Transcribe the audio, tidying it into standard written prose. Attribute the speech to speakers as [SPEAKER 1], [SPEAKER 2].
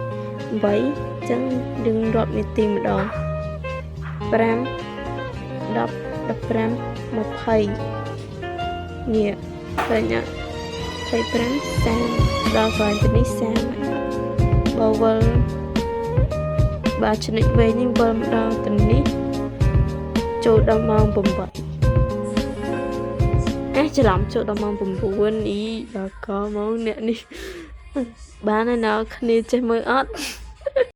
[SPEAKER 1] 8ចឹងយើងរាប់នាទីម្ដង5 10 15 20នេះឃើញអត់25 30ដល់កន្លែងទៅនេះ30បើវិលបើចំណុចវែងនេះវិលមកដល់ទៅនេះចូលដល់ម៉ោង8ច្រឡំចូលដល់ម៉ោង9អីដល់កម៉ោងអ្នកនេះបានហើយណៅគ្នាចេះមើលអត់